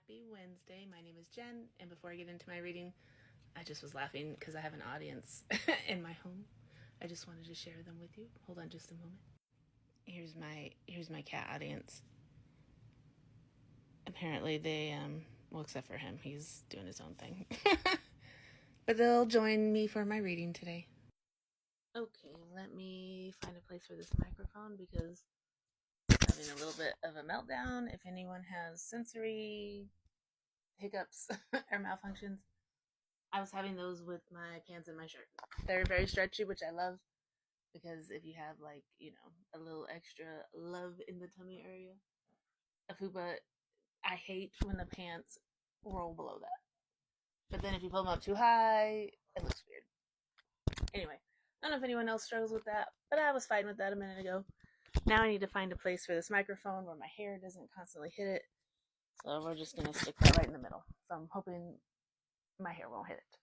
Happy Wednesday. My name is Jen, and before I get into my reading, I just was laughing because I have an audience in my home. I just wanted to share them with you. Hold on just a moment. Here's my cat audience. Apparently they well, except for him, he's doing his own thing. But they'll join me for my reading today. Okay, let me find a place for this microphone because I'm having a little bit of a meltdown. If anyone has sensory hiccups or malfunctions, I was having those with my pants and my shirt. They're very stretchy, which I love because if you have a little extra love in the tummy area, a fupa, I hate when the pants roll below that. But then if you pull them up too high, it looks weird. Anyway, I don't know if anyone else struggles with that, but I was fine with that a minute ago. Now I need to find a place for this microphone where my hair doesn't constantly hit it. So we're just going to stick that right in the middle. So I'm hoping my hair won't hit it.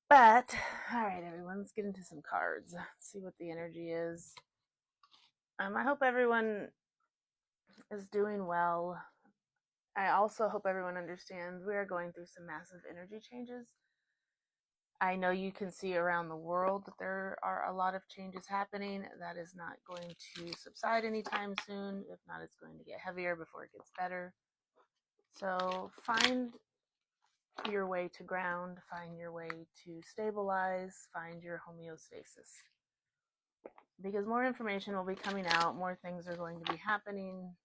But, alright everyone, let's get into some cards. See what the energy is. I hope everyone is doing well. I also hope everyone understands we are going through some massive energy changes. I know you can see around the world that there are a lot of changes happening. That is not going to subside anytime soon. If not, it's going to get heavier before it gets better. So find your way to ground, find your way to stabilize, find your homeostasis. Because more information will be coming out, more things are going to be happening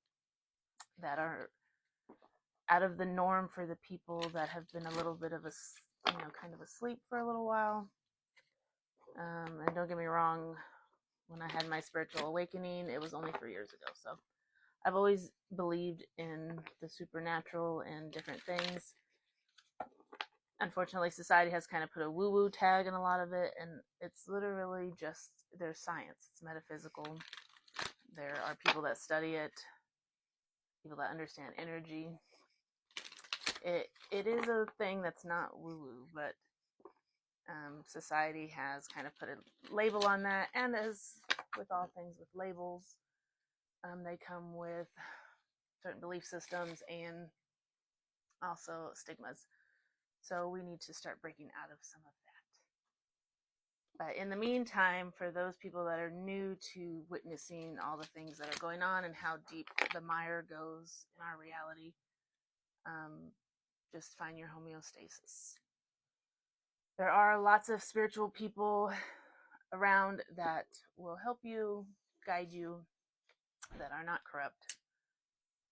that are out of the norm for the people that have been a little bit of kind of asleep for a little while. And don't get me wrong, when I had my spiritual awakening, it was only 3 years ago. So I've always believed in the supernatural and different things. Unfortunately, society has kind of put a woo-woo tag in a lot of it, and it's literally just, there's science, it's metaphysical. There are people that study it, people that understand energy. It is a thing that's not woo-woo, but society has kind of put a label on that, and as with all things with labels, they come with certain belief systems and also stigmas. So we need to start breaking out of some of that. But in the meantime, for those people that are new to witnessing all the things that are going on and how deep the mire goes in our reality, just find your homeostasis. There are lots of spiritual people around that will help you, guide you, that are not corrupt.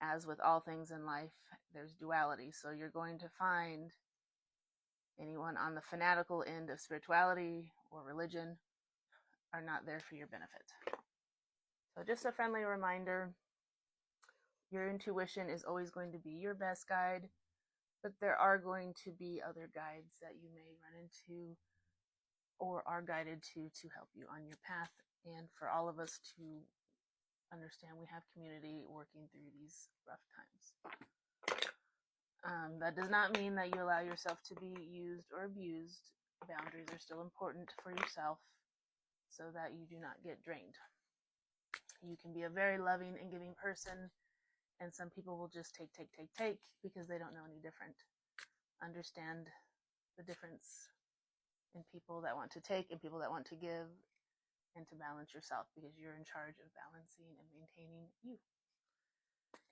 As with all things in life, there's duality. So you're going to find anyone on the fanatical end of spirituality or religion are not there for your benefit. So just a friendly reminder, your intuition is always going to be your best guide, but there are going to be other guides that you may run into or are guided to help you on your path, and for all of us to understand we have community working through these rough times. That does not mean that you allow yourself to be used or abused. Boundaries are still important for yourself so that you do not get drained. You can be a very loving and giving person, and some people will just take because they don't know any different. Understand the difference in people that want to take and people that want to give, and to balance yourself, because you're in charge of balancing and maintaining you.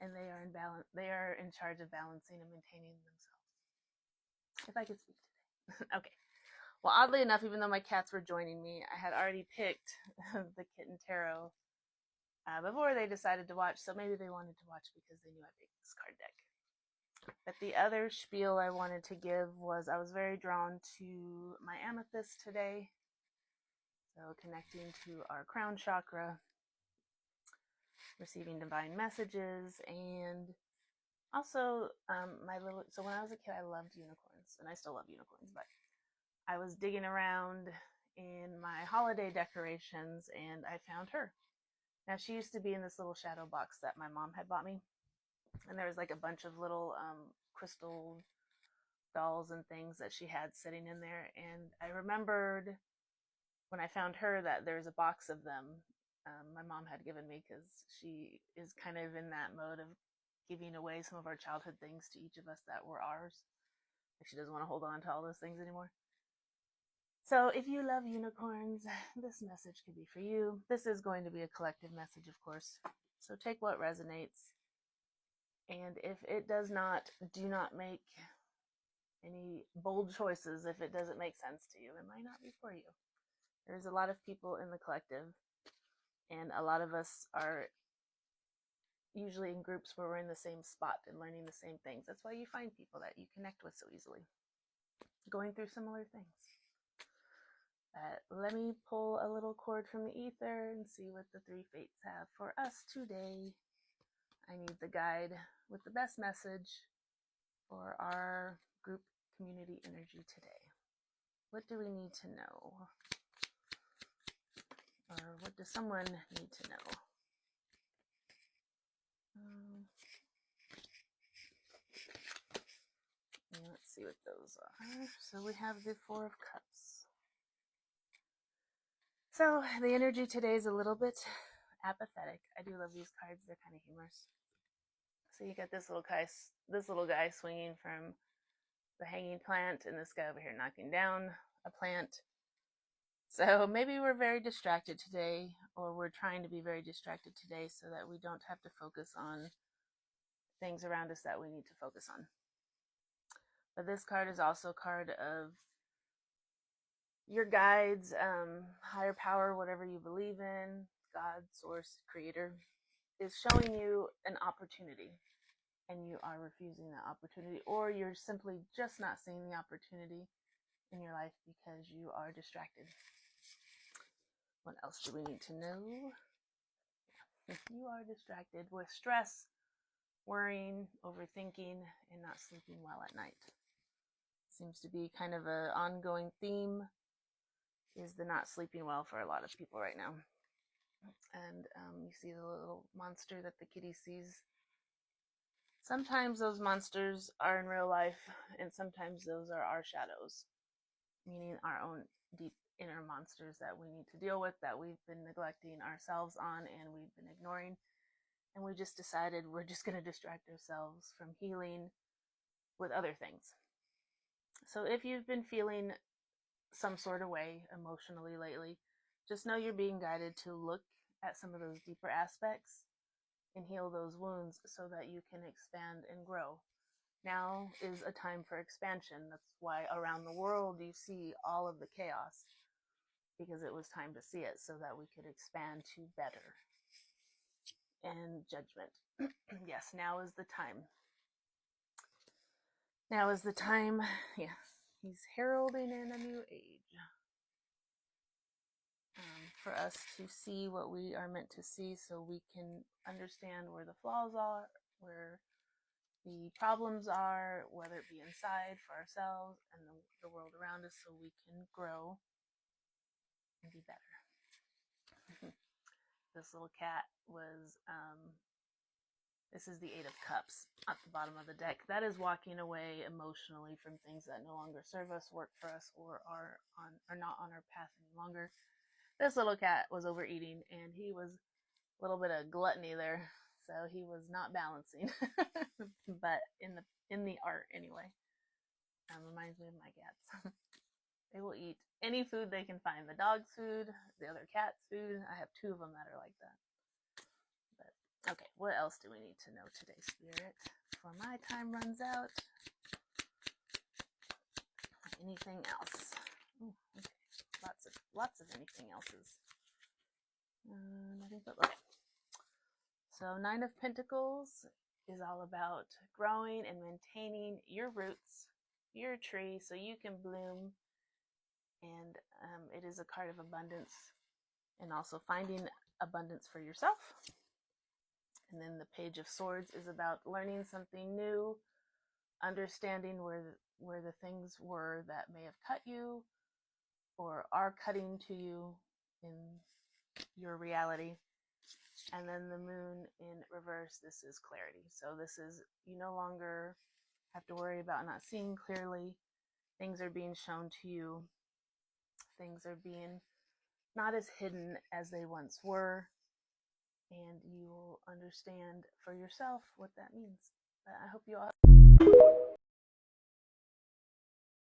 And they are in charge of balancing and maintaining themselves. If I could speak today. Okay. Well, oddly enough, even though my cats were joining me, I had already picked the Kitten Tarot before they decided to watch, so maybe they wanted to watch because they knew I picked this card deck. But the other spiel I wanted to give was I was very drawn to my amethyst today. So connecting to our crown chakra, receiving divine messages, and also so when I was a kid, I loved unicorns, and I still love unicorns, but I was digging around in my holiday decorations and I found her. Now, she used to be in this little shadow box that my mom had bought me, and there was like a bunch of little crystal dolls and things that she had sitting in there, and I remembered when I found her that there's a box of them my mom had given me, because she is kind of in that mode of giving away some of our childhood things to each of us that were ours. Like she doesn't want to hold on to all those things anymore. So if you love unicorns, this message could be for you. This is going to be a collective message, of course. So take what resonates. And if it does not, do not make any bold choices if it doesn't make sense to you. It might not be for you. There's a lot of people in the collective, and a lot of us are usually in groups where we're in the same spot and learning the same things. That's why you find people that you connect with so easily, going through similar things. Let me pull a little cord from the ether and see what the three fates have for us today. I need the guide with the best message for our group community energy today. What do we need to know? Or what does someone need to know? Let's see what those are. So we have the Four of Cups. So the energy today is a little bit apathetic. I do love these cards. They're kind of humorous. So you got this little guy swinging from the hanging plant, and this guy over here knocking down a plant. So maybe we're very distracted today, or we're trying to be very distracted today so that we don't have to focus on things around us that we need to focus on. But this card is also a card of your guides, higher power, whatever you believe in, God, source, creator, is showing you an opportunity, and you are refusing that opportunity, or you're simply just not seeing the opportunity in your life because you are distracted. What else do we need to know? If you are distracted with stress, worrying, overthinking, and not sleeping well at night. Seems to be kind of an ongoing theme, is the not sleeping well for a lot of people right now. And you see the little monster that the kitty sees. Sometimes those monsters are in real life, and sometimes those are our shadows, meaning our own deep inner monsters that we need to deal with, that we've been neglecting ourselves on and we've been ignoring. And we just decided we're just going to distract ourselves from healing with other things. So if you've been feeling some sort of way emotionally lately, just know you're being guided to look at some of those deeper aspects and heal those wounds so that you can expand and grow. Now is a time for expansion. That's why around the world you see all of the chaos, because it was time to see it so that we could expand to better. And judgment. Yes, now is the time. Now is the time. Yes, he's heralding in a new age. For us to see what we are meant to see so we can understand where the flaws are, where the problems are, whether it be inside for ourselves and the world around us, so we can grow and be better. This little cat was, this is the Eight of Cups at the bottom of the deck. That is walking away emotionally from things that no longer serve us, work for us, or are not on our path any longer. This little cat was overeating, and he was a little bit of gluttony there, so he was not balancing. But in the art anyway, reminds me of my cats. They will eat any food they can find. The dog's food, the other cat's food. I have two of them that are like that. But okay, what else do we need to know today, Spirit? Before my time runs out. Anything else? Ooh, okay. Lots of anything else's. Nothing but okay. So Nine of Pentacles is all about growing and maintaining your roots, your tree, so you can bloom. And it is a card of abundance, and also finding abundance for yourself. And then the Page of Swords is about learning something new, understanding where the things were that may have cut you or are cutting to you in your reality. And then the Moon in reverse, this is clarity. So this is, you no longer have to worry about not seeing clearly. Things are being shown to you. Things are being not as hidden as they once were. and you will understand for yourself what that means. But I hope you all